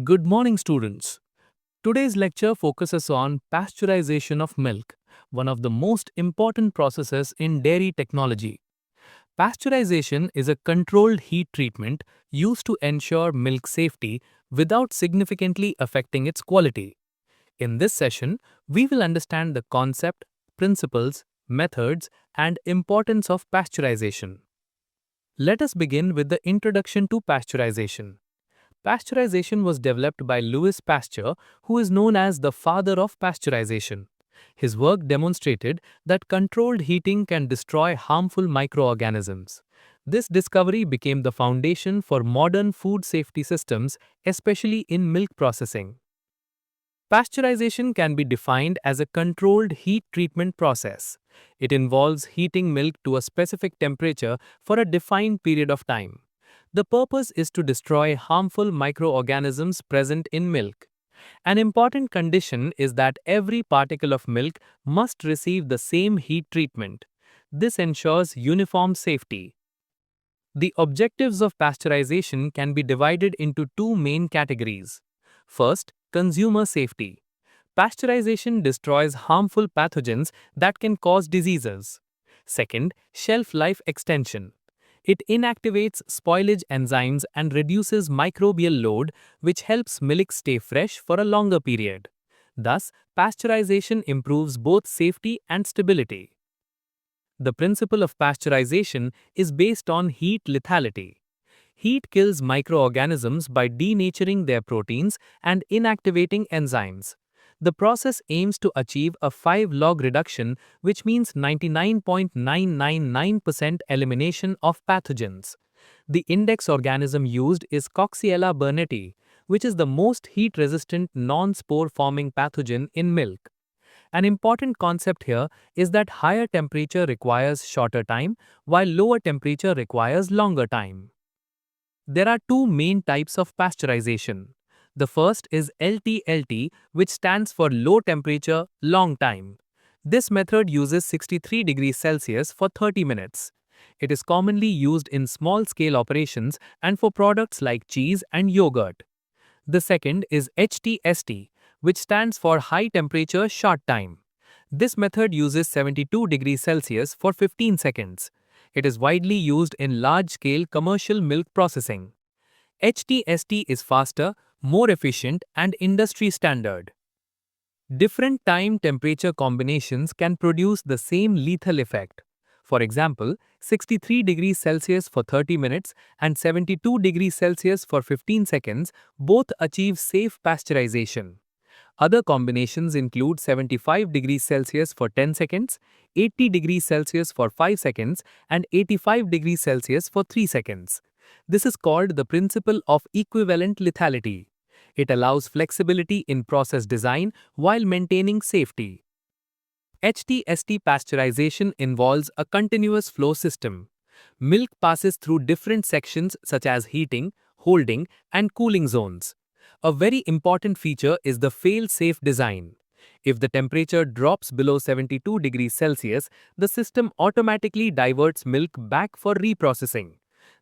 Good morning, students. Today's lecture focuses on pasteurization of milk, one of the most important processes in dairy technology. Pasteurization is a controlled heat treatment used to ensure milk safety without significantly affecting its quality. In this session, we will understand the concept, principles, methods, and importance of pasteurization. Let us begin with the introduction to pasteurization. Pasteurization was developed by Louis Pasteur, who is known as the father of pasteurization. His work demonstrated that controlled heating can destroy harmful microorganisms. This discovery became the foundation for modern food safety systems, especially in milk processing. Pasteurization can be defined as a controlled heat treatment process. It involves heating milk to a specific temperature for a defined period of time. The purpose is to destroy harmful microorganisms present in milk. An important condition is that every particle of milk must receive the same heat treatment. This ensures uniform safety. The objectives of pasteurization can be divided into two main categories. First, consumer safety. Pasteurization destroys harmful pathogens that can cause diseases. Second, shelf life extension. It inactivates spoilage enzymes and reduces microbial load, which helps milk stay fresh for a longer period. Thus, pasteurization improves both safety and stability. The principle of pasteurization is based on heat lethality. Heat kills microorganisms by denaturing their proteins and inactivating enzymes. The process aims to achieve a 5-log reduction, which means 99.999% elimination of pathogens. The index organism used is Coxiella burnetii, which is the most heat-resistant non-spore-forming pathogen in milk. An important concept here is that higher temperature requires shorter time, while lower temperature requires longer time. There are two main types of pasteurization. The first is LTLT, which stands for low temperature, long time. This method uses 63 degrees Celsius for 30 minutes. It is commonly used in small-scale operations and for products like cheese and yogurt. The second is HTST, which stands for high temperature, short time. This method uses 72 degrees Celsius for 15 seconds. It is widely used in large-scale commercial milk processing. HTST is faster, more efficient, and industry standard. Different time temperature combinations can produce the same lethal effect. For example, 63 degrees Celsius for 30 minutes and 72 degrees Celsius for 15 seconds both achieve safe pasteurization. Other combinations include 75 degrees Celsius for 10 seconds, 80 degrees Celsius for 5 seconds, and 85 degrees Celsius for 3 seconds. This is called the principle of equivalent lethality. It allows flexibility in process design while maintaining safety. HTST pasteurization involves a continuous flow system. Milk passes through different sections such as heating, holding, and cooling zones. A very important feature is the fail-safe design. If the temperature drops below 72 degrees Celsius, the system automatically diverts milk back for reprocessing.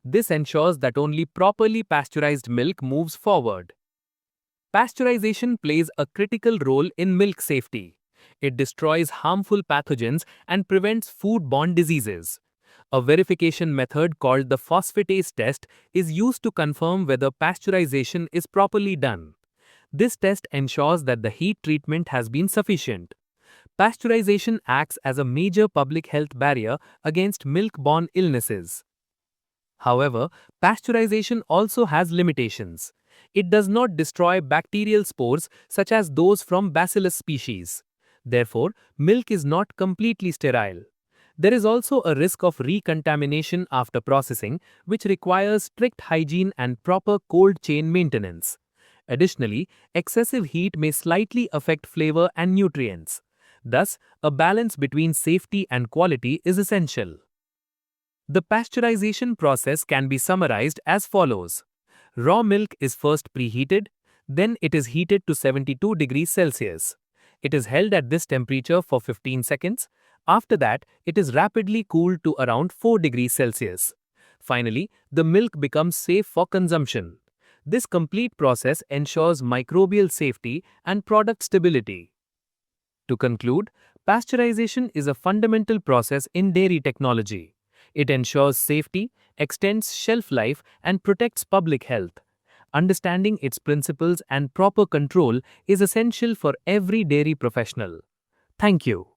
This ensures that only properly pasteurized milk moves forward. Pasteurization plays a critical role in milk safety. It destroys harmful pathogens and prevents foodborne diseases. A verification method called the phosphatase test is used to confirm whether pasteurization is properly done. This test ensures that the heat treatment has been sufficient. Pasteurization acts as a major public health barrier against milk-borne illnesses. However, pasteurization also has limitations. It does not destroy bacterial spores such as those from Bacillus species. Therefore, milk is not completely sterile. There is also a risk of recontamination after processing, which requires strict hygiene and proper cold chain maintenance. Additionally, excessive heat may slightly affect flavor and nutrients. Thus, a balance between safety and quality is essential. The pasteurization process can be summarized as follows. Raw milk is first preheated, then it is heated to 72 degrees Celsius. It is held at this temperature for 15 seconds. After that, it is rapidly cooled to around 4 degrees Celsius. Finally, the milk becomes safe for consumption. This complete process ensures microbial safety and product stability. To conclude, pasteurization is a fundamental process in dairy technology. It ensures safety, extends shelf life, and protects public health. Understanding its principles and proper control is essential for every dairy professional. Thank you.